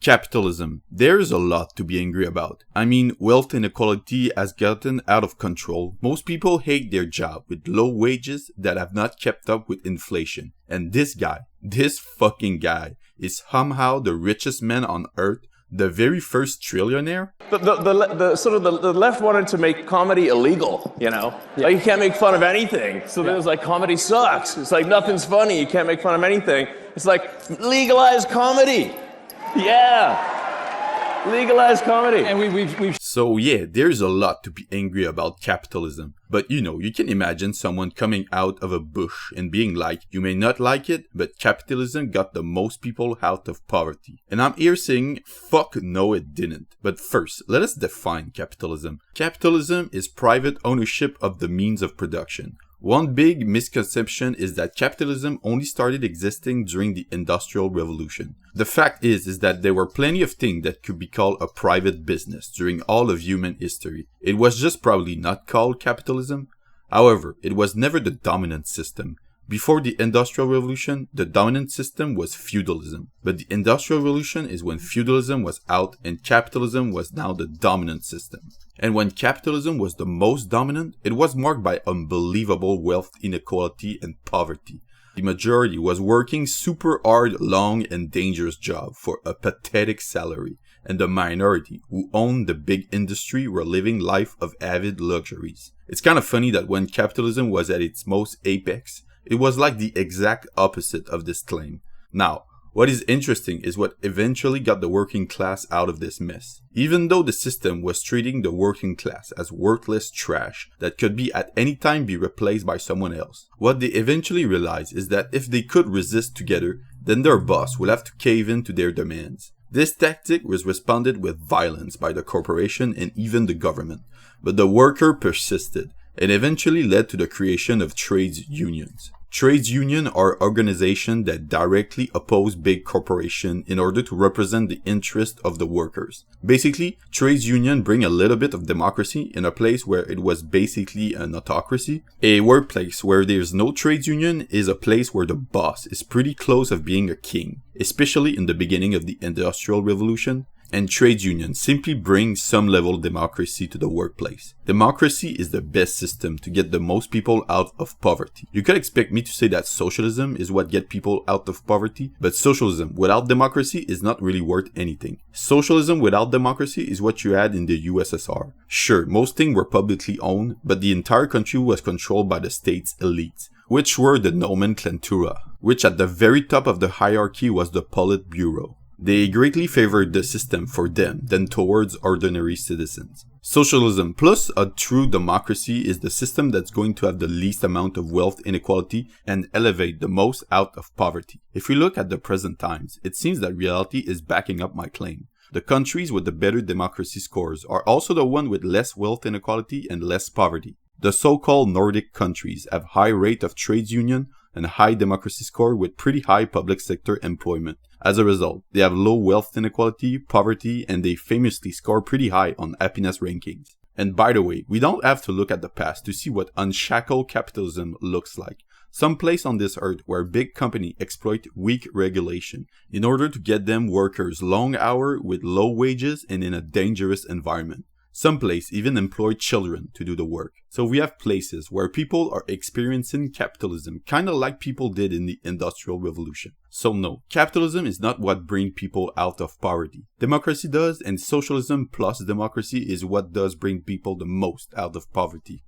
Capitalism. There's a lot to be angry about. I mean, wealth inequality has gotten out of control. Most people hate their job with low wages that have not kept up with inflation. And this fucking guy, is somehow the richest man on earth, the very first trillionaire? The left wanted to make comedy illegal, you know? Yeah. Like, you can't make fun of anything. So then it was like, comedy sucks. It's like, nothing's funny. You can't make fun of anything. It's like, legalize comedy. Yeah. Legalize comedy. And we've So yeah, there's a lot to be angry about capitalism. But you know, you can imagine someone coming out of a bush and being like, you may not like it, but capitalism got the most people out of poverty. And I'm here saying, fuck no it didn't. But first, let us define capitalism. Capitalism is private ownership of the means of production. One big misconception is that capitalism only started existing during the Industrial Revolution. The fact is that there were plenty of things that could be called a private business during all of human history. It was just probably not called capitalism. However, it was never the dominant system. Before the Industrial Revolution, the dominant system was feudalism. But the Industrial Revolution is when feudalism was out and capitalism was now the dominant system. And when capitalism was the most dominant, it was marked by unbelievable wealth inequality and poverty. The majority was working super hard, long and dangerous job for a pathetic salary. And the minority, who owned the big industry, were living life of avid luxuries. It's kind of funny that when capitalism was at its most apex, it was like the exact opposite of this claim. Now, what is interesting is what eventually got the working class out of this mess. Even though the system was treating the working class as worthless trash that could be at any time be replaced by someone else, what they eventually realized is that if they could resist together, then their boss would have to cave in to their demands. This tactic was responded with violence by the corporation and even the government, but the worker persisted and eventually led to the creation of trades unions. Trades unions are organizations that directly oppose big corporations in order to represent the interests of the workers. Basically, trades unions bring a little bit of democracy in a place where it was basically an autocracy. A workplace where there's no trades union is a place where the boss is pretty close of being a king, especially in the beginning of the Industrial Revolution. And trades unions simply bring some level of democracy to the workplace. Democracy is the best system to get the most people out of poverty. You could expect me to say that socialism is what gets people out of poverty, but socialism without democracy is not really worth anything. Socialism without democracy is what you had in the USSR. Sure, most things were publicly owned, but the entire country was controlled by the state's elites, which were the nomenclatura, which at the very top of the hierarchy was the Politburo. They greatly favored the system for them than towards ordinary citizens. Socialism plus a true democracy is the system that's going to have the least amount of wealth inequality and elevate the most out of poverty. If we look at the present times, it seems that reality is backing up my claim. The countries with the better democracy scores are also the ones with less wealth inequality and less poverty. The so-called Nordic countries have high rate of trades union and high democracy score with pretty high public sector employment. As a result, they have low wealth inequality, poverty, and they famously score pretty high on happiness rankings. And by the way, we don't have to look at the past to see what unshackled capitalism looks like. Some place on this earth where big companies exploit weak regulation in order to get them workers long hours with low wages and in a dangerous environment. Some places even employ children to do the work. So we have places where people are experiencing capitalism, kind of like people did in the Industrial Revolution. So no, capitalism is not what brings people out of poverty. Democracy does, and socialism plus democracy is what does bring people the most out of poverty.